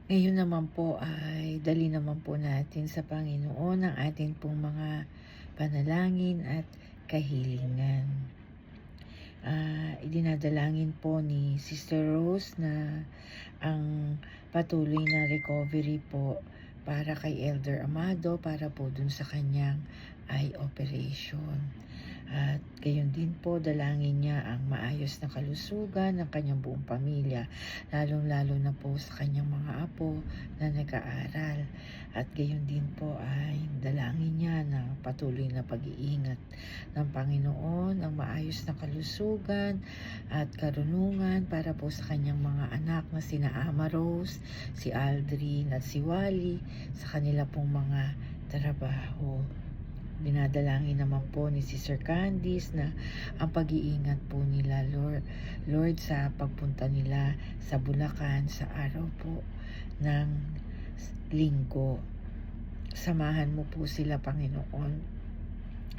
Ngayon naman po ay dali naman po natin sa Panginoon ang ating pong mga panalangin at kahilingan. Idinadalangin po ni Sister Rose na ang patuloy na recovery po para kay Elder Amado para po dun sa kanyang eye operation. At gayon din po, dalangin niya ang maayos na kalusugan ng kanyang buong pamilya, lalong-lalo na po sa kanyang mga apo na nag-aaral. At gayon din po ay dalangin niya na patuloy na pag-iingat ng Panginoon, ang maayos na kalusugan at karunungan para po sa kanyang mga anak na sina Ama Rose, si Aldrin at si Wally sa kanila pong mga trabaho. Dinadalangin naman po ni Sister Candice na ang pag-iingat po nila, Lord, sa pagpunta nila sa Bulacan sa araw po ng linggo. Samahan mo po sila, Panginoon,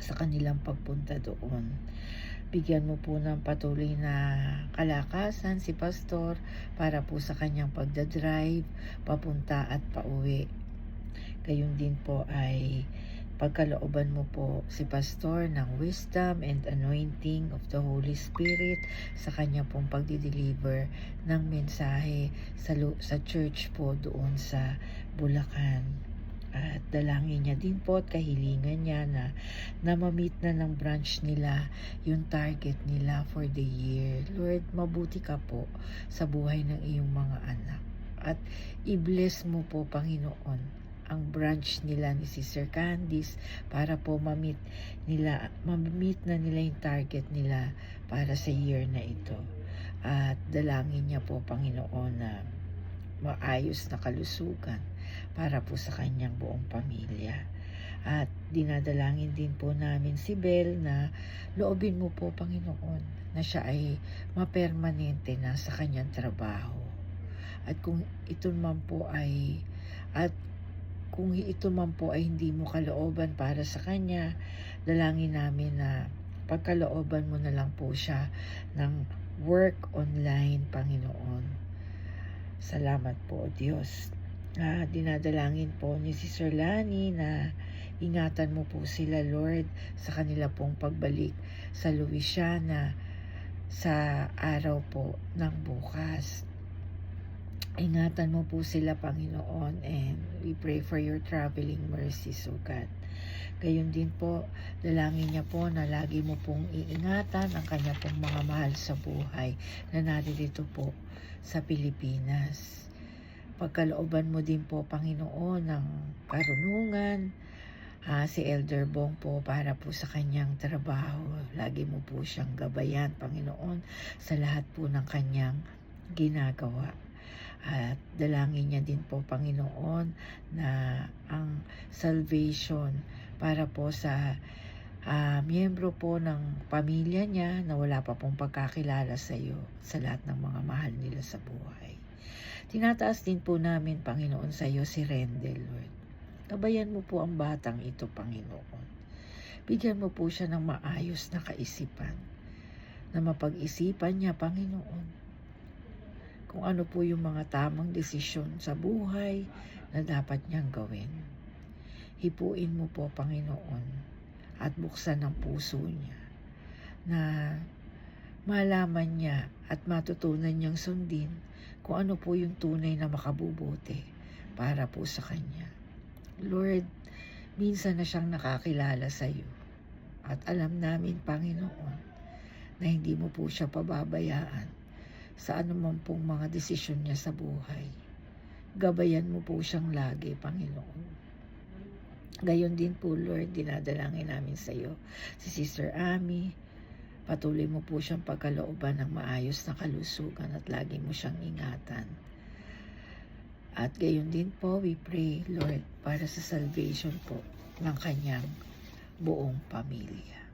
sa kanilang pagpunta doon. Bigyan mo po ng patuloy na kalakasan si Pastor para po sa kanyang pagdadrive, papunta at pauwi. Gayon din po ay pagkalooban mo po si Pastor ng wisdom and anointing of the Holy Spirit sa kanya pong pagdi-deliver ng mensahe sa church po doon sa Bulacan. At dalangin niya din po at kahilingan niya na ma-meet na ng branch nila yung target nila for the year. Lord, mabuti ka po sa buhay ng iyong mga anak. At i-bless mo po, Panginoon, ang branch nila ni Sister Candice para po ma-meet na nila yung target nila para sa year na ito. At dalangin niya po, Panginoon, na maayos na kalusugan para po sa kanyang buong pamilya. At dinadalangin din po namin si Bel na loobin mo po, Panginoon, na siya ay mapermanente na sa kanyang trabaho. At kung ito man po ay hindi mo kalooban para sa kanya, dalangin namin na pagkalooban mo na lang po siya ng work online, Panginoon. Salamat po, Diyos. Dinadalangin po ni Sister Lani na ingatan mo po sila, Lord, sa kanila pong pagbalik sa Louisiana sa araw po ng bukas. Ingatan mo po sila, Panginoon, and we pray for your traveling mercies, O God. Gayon din po, dalangin niya po na lagi mo pong iingatan ang kanya pong mga mahal sa buhay na naririto po sa Pilipinas. Pagkalooban mo din po, Panginoon, ng karunungan, si Elder Bong po para po sa kanyang trabaho. Lagi mo po siyang gabayan, Panginoon, sa lahat po ng kanyang ginagawa. At dalangin niya din po, Panginoon, na ang salvation para po sa miyembro po ng pamilya niya na wala pa pong pagkakilala sa iyo, sa lahat ng mga mahal nila sa buhay. Tinataas din po namin, Panginoon, sa iyo si Rendel, Lord. Gabayan mo po ang batang ito, Panginoon. Bigyan mo po siya ng maayos na kaisipan, na mapag-isipan niya, Panginoon, kung ano po yung mga tamang desisyon sa buhay na dapat niyang gawin. Hipuin mo po, Panginoon, at buksan ang puso niya na malaman niya at matutunan niyang sundin kung ano po yung tunay na makabubuti para po sa kanya. Lord, minsan na siyang nakakilala sa iyo at alam namin, Panginoon, na hindi mo po siya pababayaan sa anuman pong mga desisyon niya sa buhay. Gabayan mo po siyang lagi, Panginoon. Gayon din po, Lord, dinadalangin namin sa iyo si Sister Ami. Patuloy mo po siyang pagkalooban ng maayos na kalusugan at lagi mo siyang ingatan. At gayon din po, we pray, Lord, para sa salvation po ng kanyang buong pamilya.